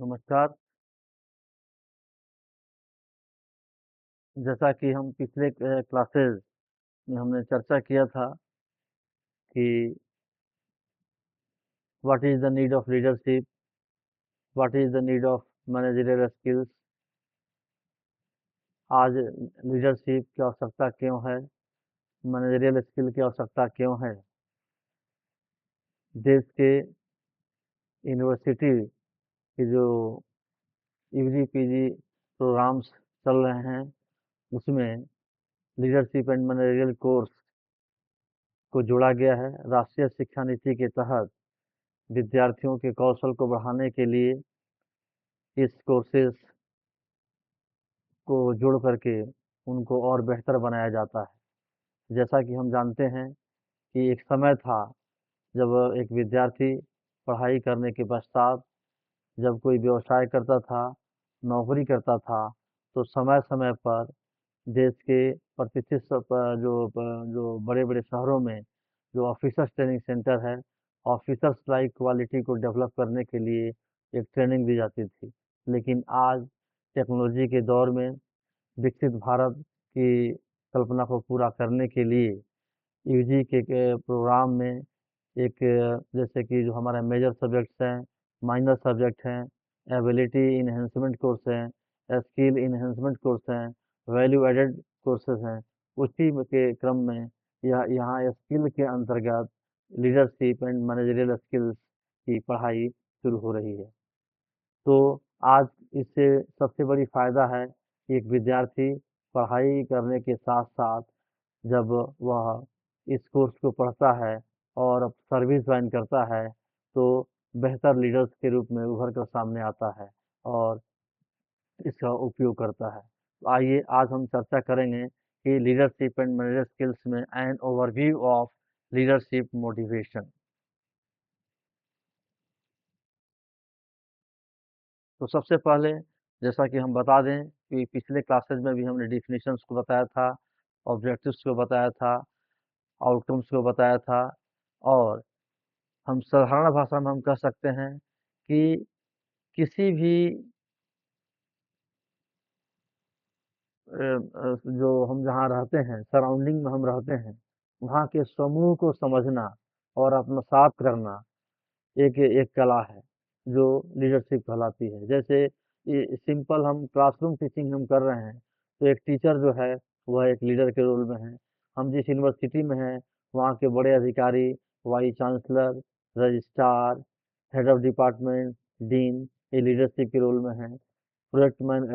नमस्कार। जैसा कि हम पिछले क्लासेस में हमने चर्चा किया था कि what is the need of leadership, what is the need of managerial skills. आज लीडरशिप की आवश्यकता क्यों है, मैनेजरियल स्किल की आवश्यकता क्यों है। देश के यूनिवर्सिटी के जो यूजी-पीजी प्रोग्राम्स चल रहे हैं, उसमें लीडरशिप एंड मैनेजरियल कोर्स को जोड़ा गया है। राष्ट्रीय शिक्षा नीति के तहत विद्यार्थियों के कौशल को बढ़ाने के लिए इस कोर्सेज को जोड़ करके उनको और बेहतर बनाया जाता है। जैसा कि हम जानते हैं कि एक समय था जब एक विद्यार्थी पढ़ाई करने के पश्चात जब कोई व्यवसाय करता था, नौकरी करता था, तो समय-समय पर देश के प्रतिष्ठित जो बड़े-बड़े शहरों में जो ऑफिसर्स ट्रेनिंग सेंटर है, ऑफिसर्स लाइक क्वालिटी को डेवलप करने के लिए एक ट्रेनिंग दी जाती थी। लेकिन आज टेक्नोलॉजी के दौर में विकसित भारत की कल्पना को पूरा करने के लिए यूजी के प्रोग्राम में एक जैसे कि जो हमारे मेजर सब्जेक्ट्स हैं, माइनर सब्जेक्ट हैं, एबिलिटी इन्हेंसमेंट कोर्स हैं, स्किल इन्हेंसमेंट कोर्स हैं, वैल्यू एडेड कोर्सेज हैं। उसी के क्रम में यहाँ स्किल के अंतर्गत लीडरशिप एंड मैनेजरियल स्किल्स की पढ़ाई शुरू हो रही है। तो आज इससे सबसे बड़ी फ़ायदा है कि एक विद्यार्थी पढ़ाई करने के साथ-साथ जब वह इस कोर्स को पढ़ता है और सर्विस ज्वाइन करता है, तो बेहतर लीडर्स के रूप में उभर कर सामने आता है और इसका उपयोग करता है। तो आइए आज हम चर्चा करेंगे कि लीडरशिप एंड मैनेजर स्किल्स में an overview of leadership motivation. तो सबसे पहले जैसा कि हम बता दें कि पिछले क्लासेस में भी हमने डेफिनेशंस को बताया था, ऑब्जेक्टिव्स को बताया था, आउटकम्स को बताया था और हम साधारण भाषा में हम कह सकते हैं कि किसी भी जो हम जहाँ रहते हैं, सराउंडिंग में हम रहते हैं, वहाँ के समूह को समझना और आत्मसात करना एक एक कला है, जो लीडरशिप कहलाती है। जैसे ये सिंपल हम क्लासरूम टीचिंग हम कर रहे हैं, तो एक टीचर जो है, वह एक लीडर के रोल में है। हम जिस यूनिवर्सिटी में हैं, वहाँ के बड़े अधिकारी, vice chancellor, registrar, head of department, dean, ये लीडरशिप के रोल में हैं।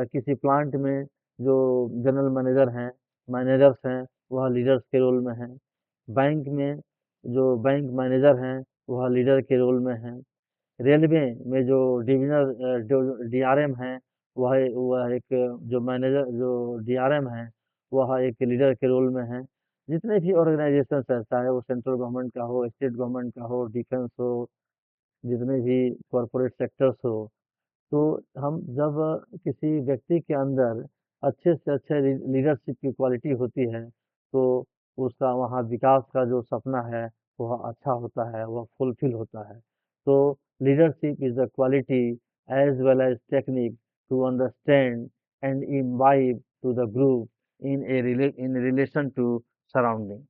किसी प्लांट में जो जनरल मैनेजर हैं, मैनेजर्स हैं, वह लीडर्स के रोल में हैं। बैंक में जो बैंक मैनेजर हैं, वह लीडर के रोल में हैं। रेलवे में जो जो डीआरएम हैं, वह एक जो मैनेजर जो डीआरएम हैं, वह एक लीडर के रोल में हैं। जितने भी ऑर्गेनाइजेशंस हैं, चाहे वो सेंट्रल गवर्नमेंट का हो, स्टेट गवर्नमेंट का हो, डिफेंस हो, जितने भी कॉरपोरेट सेक्टर्स हो, तो हम जब किसी व्यक्ति के अंदर अच्छे से अच्छे लीडरशिप की क्वालिटी होती है, तो उसका वहाँ विकास का जो सपना है, वह अच्छा होता है, वह फुलफिल होता है। तो leadership is the quality as well as technique to understand and imbibe to the group in relation to surrounding.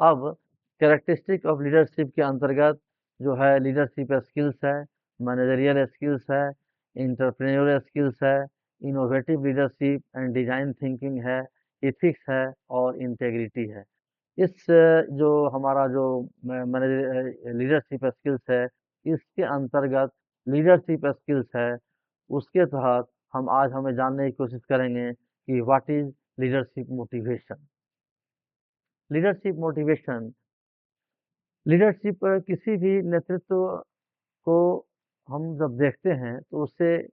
अब कैरेक्टरिस्टिक ऑफ लीडरशिप के अंतर्गत जो है लीडरशिप स्किल्स है, मैनेजरियल स्किल्स है, एंटरप्रेन्योरियल स्किल्स है, innovative leadership and design thinking है, ethics है और इंटेग्रिटी है। इस जो हमारा जो लीडरशिप स्किल्स है, इसके अंतर्गत लीडरशिप स्किल्स है, उसके तहत हमें जानने की कोशिश करेंगे कि what is leadership motivation. Leadership motivation leadership किसी भी नेतृत्व को हम जब देखते हैं तो उससे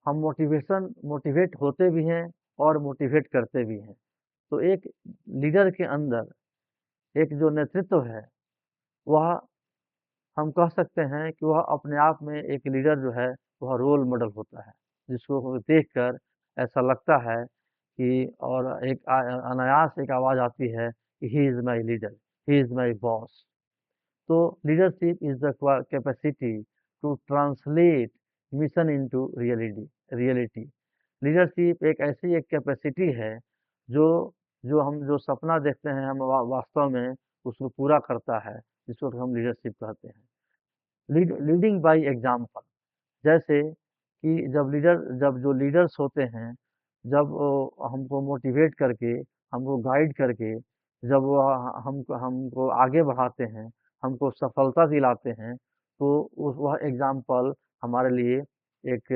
हम मोटिवेट होते भी हैं और मोटिवेट करते भी हैं। तो एक लीडर के अंदर एक जो नेतृत्व है, वह हम कह सकते हैं कि वह अपने आप में एक लीडर जो है, वह रोल मॉडल होता है, जिसको देखकर ऐसा लगता है कि और एक अनायास एक आवाज़ आती है कि he is my leader, he is my boss. So leadership is the capacity to translate mission into reality. Leadership एक ऐसी एक कैपेसिटी है जो जो हम जो सपना देखते हैं हम वास्तव में उसको पूरा करता है, जिसको हम लीडरशिप कहते हैं। लीडिंग बाय एग्जाम्पल, जैसे कि जब जो लीडर्स होते हैं, जब वो हमको मोटिवेट करके, हमको गाइड करके, जब वो हमको हमको आगे बढ़ाते हैं, हमको सफलता दिलाते हैं, तो वह एग्जाम्पल हमारे लिए एक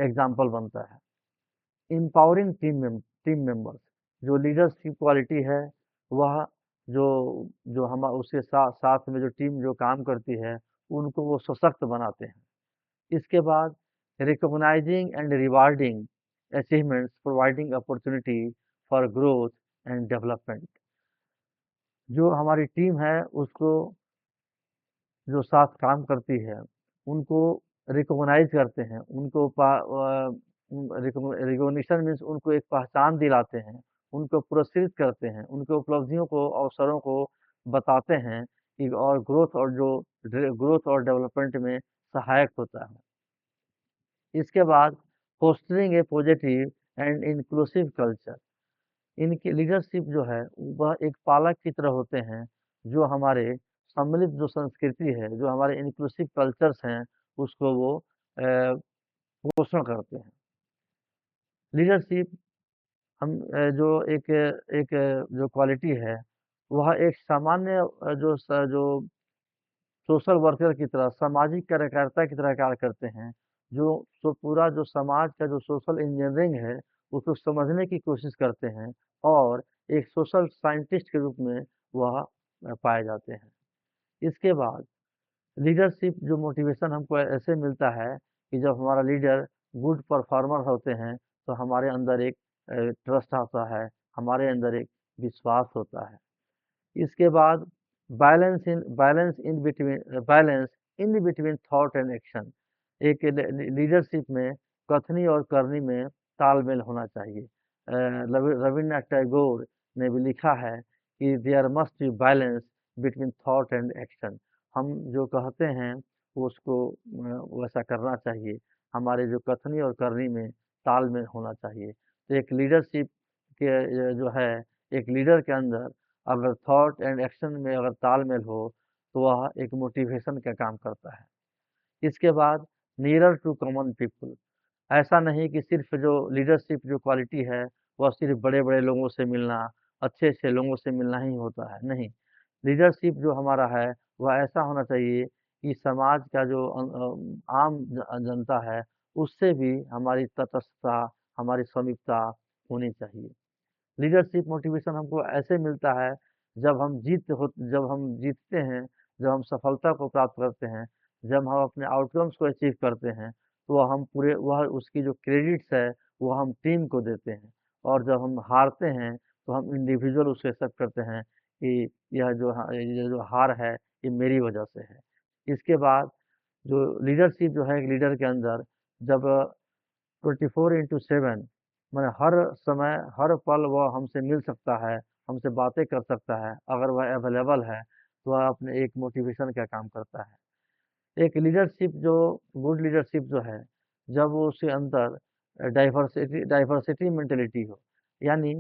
एग्जाम्पल बनता है। एम्पावरिंग टीम मेंबर्स, जो लीडरशिप क्वालिटी है, वह जो जो हम उसके साथ में जो टीम जो काम करती है, उनको वो सशक्त बनाते हैं। इसके बाद recognising and rewarding achievements, providing opportunity for growth and development. जो हमारी टीम है उसको जो साथ काम करती है, उनको रिकॉग्नाइज करते हैं, उनको रिकॉग्निशन मीन्स उनको एक पहचान दिलाते हैं, उनको पुरस्कृत करते हैं, उनके उपलब्धियों को, अवसरों को बताते हैं कि और ग्रोथ और डेवलपमेंट में सहायक होता है। इसके बाद fostering A positive and inclusive culture. इनकी लीडरशिप जो है वह एक पालक की तरह होते हैं, जो हमारे सम्मिलित जो संस्कृति है, जो हमारे इंक्लूसिव कल्चर्स हैं, उसको वो पोषण करते हैं। लीडरशिप हम जो एक एक जो क्वालिटी है, वह एक सामान्य जो सोशल वर्कर की तरह, सामाजिक कार्यकर्ता की तरह कार्य करते हैं, जो पूरा जो समाज का जो सोशल इंजीनियरिंग है, उसको समझने की कोशिश करते हैं और एक सोशल साइंटिस्ट के रूप में वह पाए जाते हैं। इसके बाद लीडरशिप जो मोटिवेशन हमको ऐसे मिलता है कि जब हमारा लीडर गुड परफॉर्मर होते हैं, तो हमारे अंदर एक ट्रस्ट आता है, हमारे अंदर एक विश्वास होता है। इसके बाद balance in between thought and action. एक लीडरशिप में कथनी और करनी में तालमेल होना चाहिए। रविन्द्रनाथ टैगोर ने भी लिखा है कि there must be balance between thought and action. हम जो कहते हैं उसको वैसा करना चाहिए, हमारे जो कथनी और करनी में तालमेल होना चाहिए। तो एक लीडरशिप के जो है, एक लीडर के अंदर अगर थॉट एंड एक्शन में अगर तालमेल हो, तो वह एक मोटिवेशन का काम करता है। इसके बाद नियरर टू कॉमन पीपल। ऐसा नहीं कि सिर्फ जो लीडरशिप जो क्वालिटी है, वह सिर्फ बड़े-बड़े लोगों से मिलना, अच्छे-अच्छे लोगों से मिलना ही होता है, नहीं। लीडरशिप जो हमारा है, वह ऐसा होना चाहिए कि समाज का जो आम जनता है, उससे भी हमारी तटस्थता, हमारी समीपता होनी चाहिए। लीडरशिप मोटिवेशन हमको ऐसे मिलता है जब हम जीतते हैं, जब हम सफलता को प्राप्त करते हैं, जब हम अपने आउटकम्स को अचीव करते हैं, तो वह उसकी जो क्रेडिट्स है, वो हम टीम को देते हैं। और जब हम हारते हैं, तो हम इंडिविजुअल उसे एक्सेप्ट करते हैं कि ये जो हार है, ये मेरी वजह से है। इसके बाद जो लीडरशिप जो है एक लीडर के अंदर, जब 24/7 माने हर समय, हर पल वह हमसे मिल सकता है, हमसे बातें कर सकता है, अगर वह अवेलेबल है, तो वह अपने एक मोटिवेशन का काम करता है। एक लीडरशिप जो गुड लीडरशिप जो है, जब वो उसके अंदर डाइवर्सिटी मेंटालिटी हो, यानी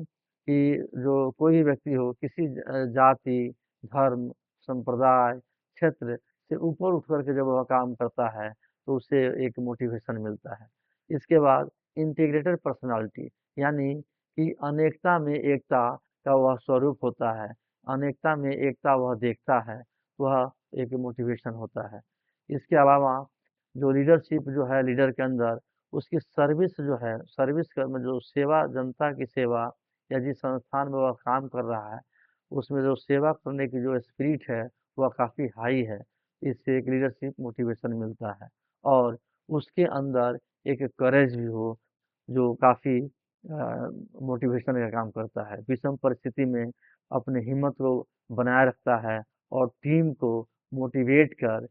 कि जो कोई भी व्यक्ति हो, किसी जाति, धर्म, संप्रदाय, क्षेत्र से ऊपर उठ कर के जब वह काम करता है, तो उसे एक मोटिवेशन मिलता है। इसके बाद इंटीग्रेटेड पर्सनैलिटी, यानी कि अनेकता में एकता का वह स्वरूप होता है, अनेकता में एकता वह देखता है, वह एक मोटिवेशन होता है। इसके अलावा जो लीडरशिप जो है लीडर के अंदर, उसकी सर्विस जो है, सर्विस का में जो सेवा, जनता की सेवा, या जिस संस्थान में वह काम कर रहा है, उसमें जो सेवा करने की जो स्पिरिट है, वह काफ़ी हाई है। इससे एक लीडरशिप मोटिवेशन मिलता है और उसके अंदर एक करेज भी हो, जो काफ़ी मोटिवेशन का काम करता है। विषम परिस्थिति में अपनी हिम्मत को बनाए रखता है और टीम को मोटिवेट कर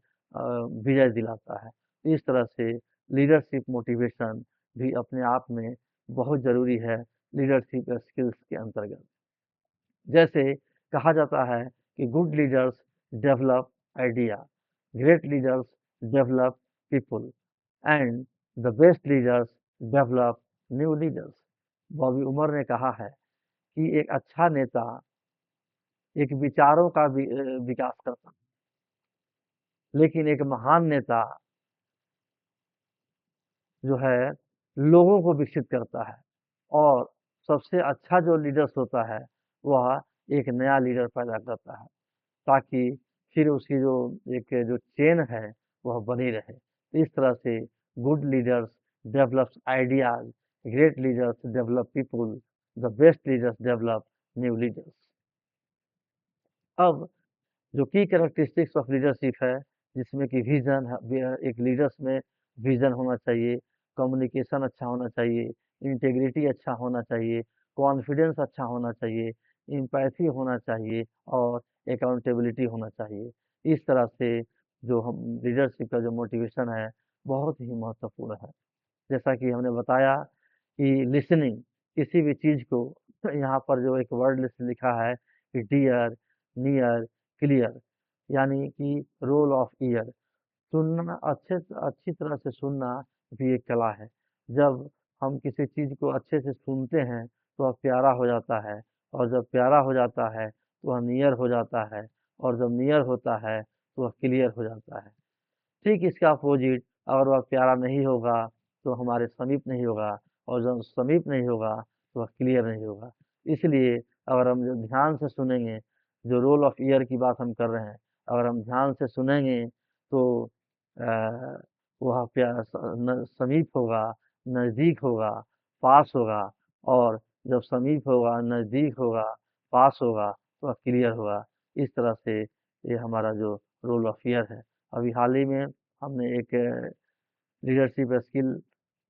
विजय दिलाता है। इस तरह से लीडरशिप मोटिवेशन भी अपने आप में बहुत ज़रूरी है लीडरशिप स्किल्स के अंतर्गत। जैसे कहा जाता है कि good leaders develop idea, great leaders develop people and the best leaders develop new leaders। Bobby Umar ने कहा है कि एक अच्छा नेता एक विचारों का विकास करता है, लेकिन एक महान नेता जो है लोगों को विकसित करता है। और सबसे अच्छा जो लीडर्स होता है वह एक नया लीडर पैदा करता है, ताकि फिर उसकी जो चेन है वह बनी रहे। इस तरह से good leaders develops ideas, great leaders develop people, the best leaders develop new leaders. अब जो की कैरेक्टरिस्टिक्स ऑफ लीडरशिप है, जिसमें कि विजन है, एक लीडर्स में विजन होना चाहिए, कम्युनिकेशन अच्छा होना चाहिए, इंटेग्रिटी अच्छा होना चाहिए, कॉन्फिडेंस अच्छा होना चाहिए, एम्पैथी होना चाहिए और अकाउंटेबिलिटी होना चाहिए। इस तरह से जो हम लीडरशिप का जो मोटिवेशन है बहुत ही महत्वपूर्ण है। जैसा कि हमने बताया कि लिसनिंग, किसी भी चीज़ को यहाँ पर जो एक वर्ड लिस्ट लिखा है कि डियर, नियर, क्लियर, यानी कि रोल ऑफ ईयर, सुनना अच्छी तरह से सुनना भी एक कला है। जब हम किसी चीज़ को अच्छे से सुनते हैं तो वह प्यारा हो जाता है, और जब प्यारा हो जाता है तो वह नियर हो जाता है, और जब नियर होता है तो वह क्लियर हो जाता है। ठीक इसका अपोजिट, अगर वह प्यारा नहीं होगा तो हमारे समीप नहीं होगा, और जब समीप नहीं होगा तो वह क्लियर नहीं होगा। इसलिए अगर हम जो ध्यान से सुनेंगे, जो रोल ऑफ ईयर की बात हम कर रहे हैं, अगर हम ध्यान से सुनेंगे तो वह समीप होगा, नज़दीक होगा, पास होगा, और जब समीप होगा, नज़दीक होगा, पास होगा तो वह क्लियर होगा। इस तरह से ये हमारा जो रोल ऑफ ईयर है। अभी हाल ही में हमने एक लीडरशिप स्किल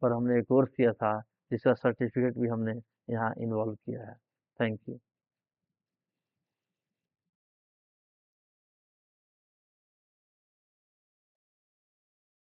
पर हमने एक कोर्स किया था, जिसका सर्टिफिकेट भी हमने यहाँ इन्वॉल्व किया है। Thank you.